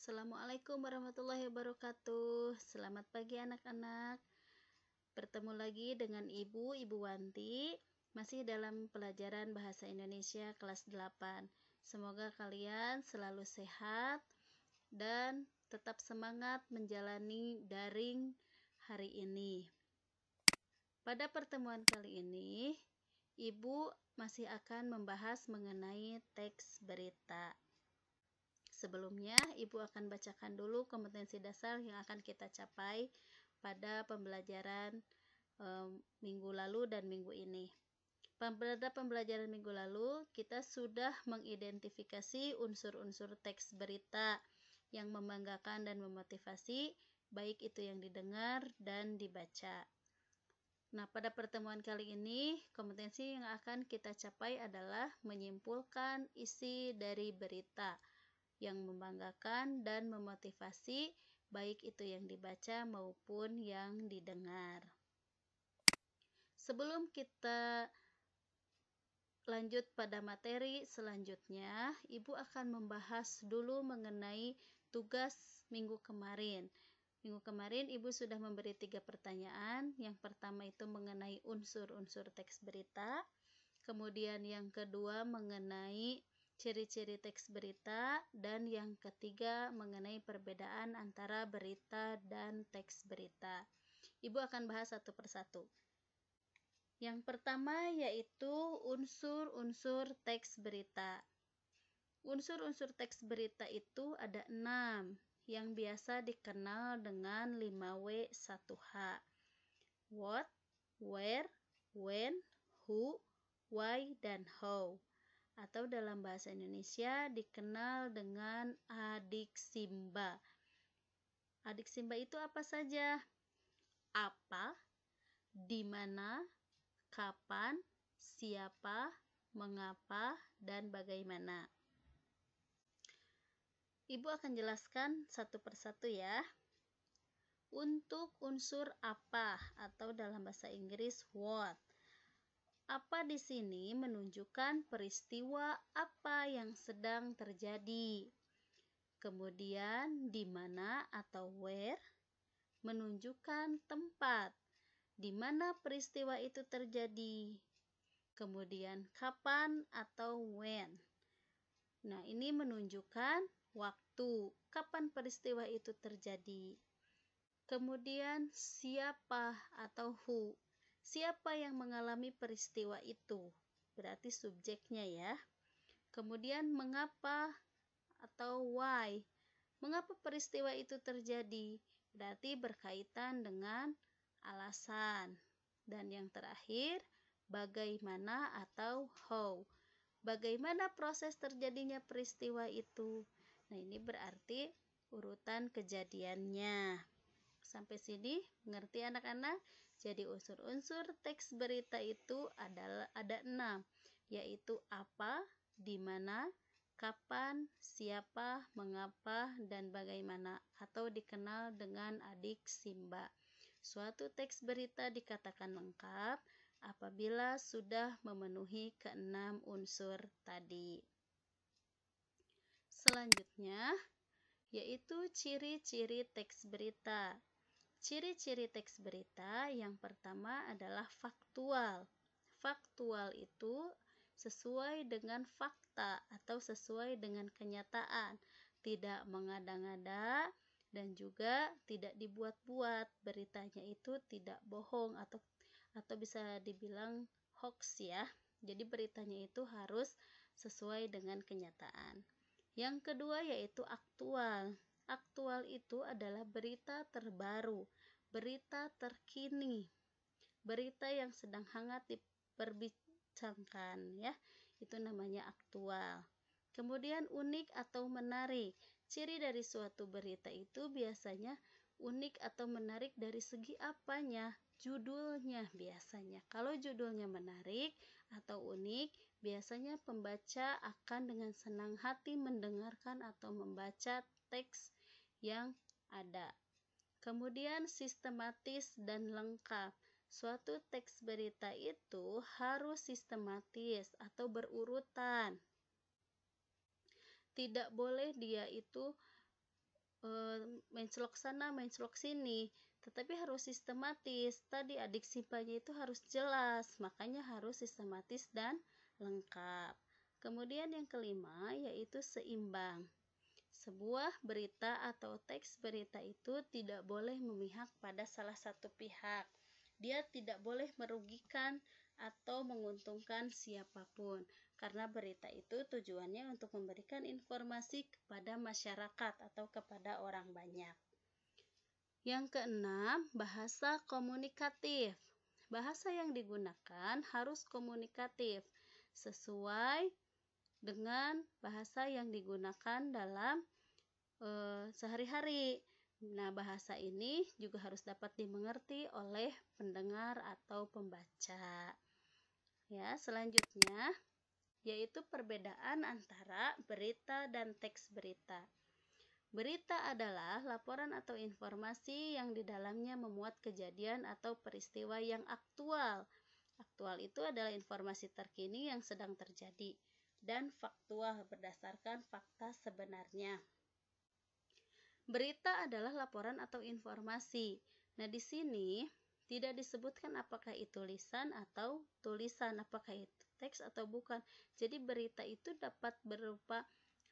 Assalamualaikum warahmatullahi wabarakatuh. Selamat pagi anak-anak. Bertemu lagi dengan Ibu Wanti, masih dalam pelajaran Bahasa Indonesia kelas 8. Semoga kalian selalu sehat dan tetap semangat menjalani daring hari ini. Pada pertemuan kali ini, Ibu masih akan membahas mengenai teks berita. Sebelumnya, Ibu akan bacakan dulu kompetensi dasar yang akan kita capai pada pembelajaran minggu lalu dan minggu ini. Pada pembelajaran minggu lalu, kita sudah mengidentifikasi unsur-unsur teks berita yang membanggakan dan memotivasi, baik itu yang didengar dan dibaca. Nah, pada pertemuan kali ini, kompetensi yang akan kita capai adalah menyimpulkan isi dari berita yang membanggakan dan memotivasi, baik itu yang dibaca maupun yang didengar. Sebelum kita lanjut pada materi selanjutnya, Ibu akan membahas dulu mengenai tugas minggu kemarin. Minggu kemarin Ibu sudah memberi 3 pertanyaan. Yang pertama itu mengenai unsur-unsur teks berita. Kemudian yang kedua mengenai ciri-ciri teks berita, dan yang ketiga mengenai perbedaan antara berita dan teks berita. Ibu akan bahas satu persatu. Yang pertama yaitu unsur-unsur teks berita. Unsur-unsur teks berita itu ada 6 yang biasa dikenal dengan 5W1H. What, where, when, who, why, dan how. Atau dalam bahasa Indonesia dikenal dengan adiksimba. Adiksimba itu apa saja? Apa, di mana, kapan, siapa, mengapa, dan bagaimana. Ibu akan jelaskan satu persatu ya. Untuk unsur apa atau dalam bahasa Inggris what. Apa di sini menunjukkan peristiwa apa yang sedang terjadi. Kemudian di mana atau where menunjukkan tempat di mana peristiwa itu terjadi. Kemudian kapan atau when. Nah, ini menunjukkan waktu, kapan peristiwa itu terjadi. Kemudian siapa atau who. Siapa yang mengalami peristiwa itu? Berarti subjeknya ya. Kemudian mengapa atau why. Mengapa peristiwa itu terjadi? Berarti berkaitan dengan alasan. Dan yang terakhir, bagaimana atau how. Bagaimana proses terjadinya peristiwa itu? Nah, ini berarti urutan kejadiannya. Sampai sini mengerti anak-anak? Jadi unsur-unsur teks berita itu ada 6, yaitu apa, di mana, kapan, siapa, mengapa, dan bagaimana, atau dikenal dengan adiksimba. Suatu teks berita dikatakan lengkap apabila sudah memenuhi ke-6 unsur tadi. Selanjutnya yaitu ciri-ciri teks berita. Ciri-ciri teks berita yang pertama adalah faktual. Faktual itu sesuai dengan fakta atau sesuai dengan kenyataan, tidak mengada-ngada dan juga tidak dibuat-buat. Beritanya itu tidak bohong atau bisa dibilang hoax ya. Jadi beritanya itu harus sesuai dengan kenyataan. Yang kedua yaitu aktual. Aktual itu adalah berita terbaru, berita terkini, berita yang sedang hangat diperbincangkan ya. Itu namanya aktual. Kemudian unik atau menarik. Ciri dari suatu berita itu biasanya unik atau menarik dari segi apanya? Judulnya biasanya. Kalau judulnya menarik atau unik, biasanya pembaca akan dengan senang hati mendengarkan atau membaca teks yang ada. Kemudian sistematis dan lengkap. Suatu teks berita itu harus sistematis atau berurutan. Tidak boleh dia itu mencelok sana, mencelok sini, tetapi harus sistematis. Tadi adik simpanya itu harus jelas, makanya harus sistematis dan lengkap. Kemudian yang kelima yaitu seimbang. Sebuah berita atau teks berita itu tidak boleh memihak pada salah satu pihak. Dia tidak boleh merugikan atau menguntungkan siapapun, karena berita itu tujuannya untuk memberikan informasi kepada masyarakat atau kepada orang banyak. Yang keenam, bahasa komunikatif. Bahasa yang digunakan harus komunikatif, sesuai dengan bahasa yang digunakan dalam sehari-hari. Nah, bahasa ini juga harus dapat dimengerti oleh pendengar atau pembaca. Ya, selanjutnya yaitu perbedaan antara berita dan teks berita. Berita adalah laporan atau informasi yang di dalamnya memuat kejadian atau peristiwa yang aktual. Aktual itu adalah informasi terkini yang sedang terjadi, dan faktual berdasarkan fakta sebenarnya. Berita adalah laporan atau informasi. Nah, di sini tidak disebutkan apakah itu lisan atau tulisan, apakah itu teks atau bukan. Jadi berita itu dapat berupa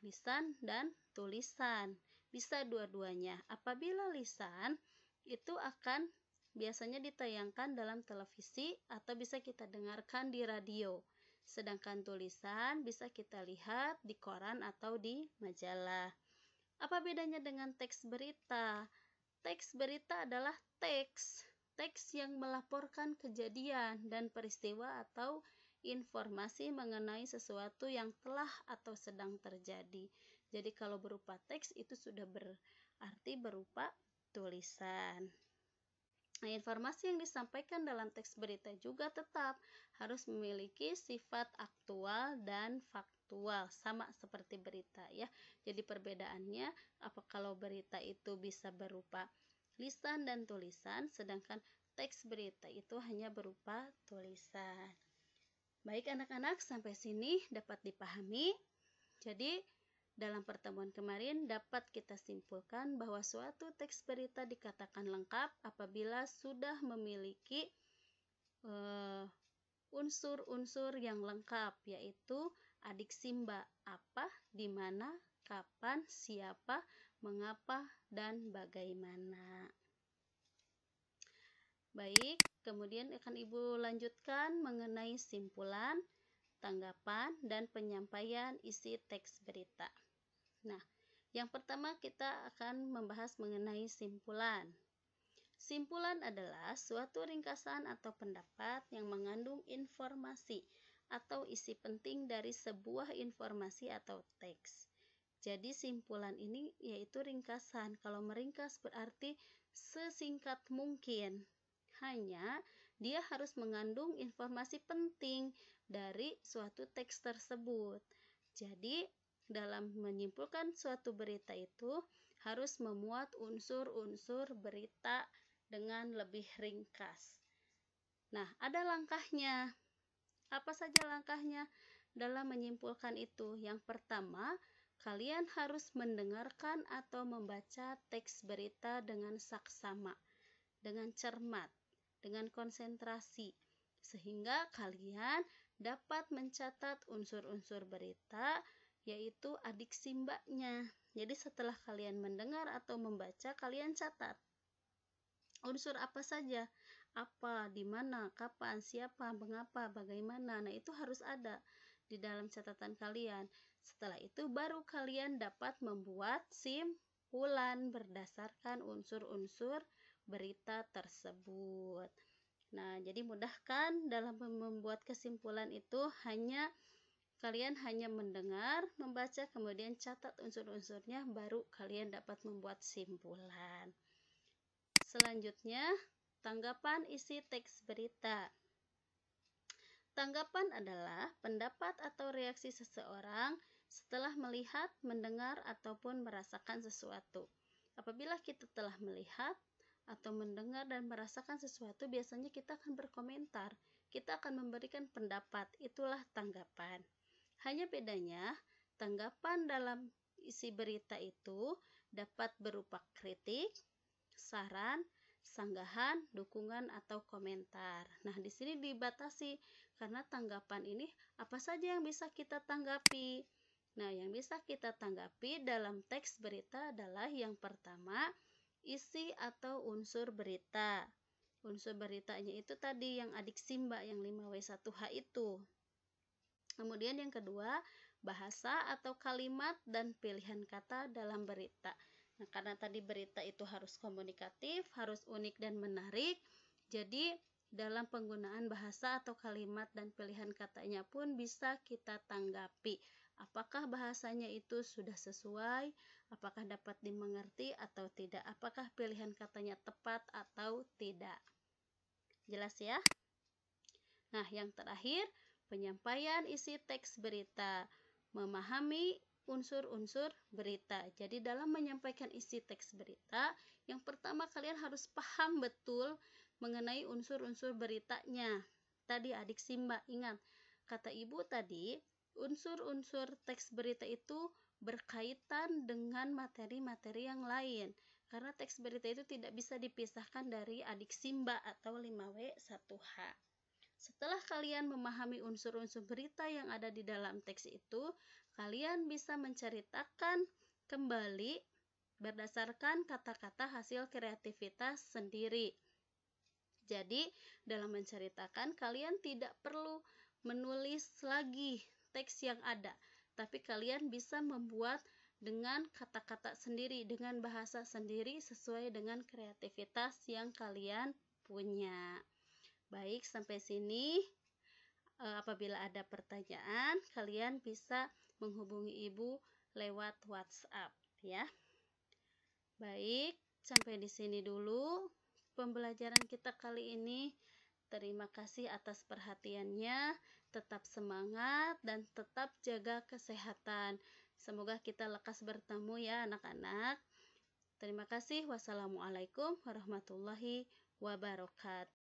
lisan dan tulisan. Bisa dua-duanya. Apabila lisan, itu akan biasanya ditayangkan dalam televisi atau bisa kita dengarkan di radio. Sedangkan tulisan bisa kita lihat di koran atau di majalah. Apa bedanya dengan teks berita? Teks berita adalah teks yang melaporkan kejadian dan peristiwa atau informasi mengenai sesuatu yang telah atau sedang terjadi. Jadi kalau berupa teks itu sudah berarti berupa tulisan. Nah, informasi yang disampaikan dalam teks berita juga tetap harus memiliki sifat aktual dan faktual, sama seperti berita ya. Jadi perbedaannya, kalau berita itu bisa berupa lisan dan tulisan, sedangkan teks berita itu hanya berupa tulisan. Baik anak-anak, sampai sini dapat dipahami. Jadi dalam pertemuan kemarin dapat kita simpulkan bahwa suatu teks berita dikatakan lengkap apabila sudah memiliki unsur-unsur yang lengkap, yaitu adik simba, apa, di mana, kapan, siapa, mengapa, dan bagaimana. Baik, kemudian akan Ibu lanjutkan mengenai simpulan, tanggapan, dan penyampaian isi teks berita. Nah, yang pertama kita akan membahas mengenai simpulan. Simpulan adalah suatu ringkasan atau pendapat yang mengandung informasi atau isi penting dari sebuah informasi atau teks. Jadi simpulan ini yaitu ringkasan. Kalau meringkas berarti sesingkat mungkin. Hanya dia harus mengandung informasi penting dari suatu teks tersebut. Jadi dalam menyimpulkan suatu berita itu harus memuat unsur-unsur berita dengan lebih ringkas. Nah, ada langkahnya. Apa saja langkahnya dalam menyimpulkan itu? Yang pertama, kalian harus mendengarkan atau membaca teks berita dengan saksama, dengan cermat, dengan konsentrasi, sehingga kalian dapat mencatat unsur-unsur berita, yaitu adik simbanya. Jadi setelah kalian mendengar atau membaca, kalian catat unsur apa saja, apa, di mana, kapan, siapa, mengapa, bagaimana. Nah, itu harus ada di dalam catatan kalian. Setelah itu baru kalian dapat membuat simpulan berdasarkan unsur-unsur berita tersebut. Nah, jadi mudahkan dalam membuat kesimpulan itu kalian hanya mendengar, membaca, kemudian catat unsur-unsurnya, baru kalian dapat membuat simpulan. Selanjutnya, tanggapan isi teks berita. Tanggapan adalah pendapat atau reaksi seseorang setelah melihat, mendengar, ataupun merasakan sesuatu. Apabila kita telah melihat atau mendengar dan merasakan sesuatu, biasanya kita akan berkomentar, kita akan memberikan pendapat, itulah tanggapan. Hanya bedanya, tanggapan dalam isi berita itu dapat berupa kritik, saran, sanggahan, dukungan, atau komentar. Nah, di sini dibatasi karena tanggapan ini apa saja yang bisa kita tanggapi. Nah, yang bisa kita tanggapi dalam teks berita adalah yang pertama, isi atau unsur berita. Unsur beritanya itu tadi yang adik Simba yang 5W1H itu. Kemudian yang kedua, bahasa atau kalimat dan pilihan kata dalam berita. Nah, karena tadi berita itu harus komunikatif, harus unik dan menarik, jadi dalam penggunaan bahasa atau kalimat dan pilihan katanya pun bisa kita tanggapi. Apakah bahasanya itu sudah sesuai, apakah dapat dimengerti atau tidak, apakah pilihan katanya tepat atau tidak. Jelas ya? Nah, yang terakhir, penyampaian isi teks berita. Memahami unsur-unsur berita. Jadi dalam menyampaikan isi teks berita, yang pertama kalian harus paham betul mengenai unsur-unsur beritanya. Tadi adik Simba ingat, kata ibu tadi, unsur-unsur teks berita itu berkaitan dengan materi-materi yang lain. Karena teks berita itu tidak bisa dipisahkan dari adik Simba atau 5W1H. Setelah kalian memahami unsur-unsur berita yang ada di dalam teks itu, kalian bisa menceritakan kembali berdasarkan kata-kata hasil kreativitas sendiri. Jadi, dalam menceritakan, kalian tidak perlu menulis lagi teks yang ada, tapi kalian bisa membuat dengan kata-kata sendiri, dengan bahasa sendiri sesuai dengan kreativitas yang kalian punya. Baik, sampai sini. Apabila ada pertanyaan, kalian bisa menghubungi ibu lewat WhatsApp ya. Baik, sampai di sini dulu pembelajaran kita kali ini. Terima kasih atas perhatiannya. Tetap semangat dan tetap jaga kesehatan. Semoga kita lekas bertemu ya anak-anak. Terima kasih. Wassalamualaikum warahmatullahi wabarakatuh.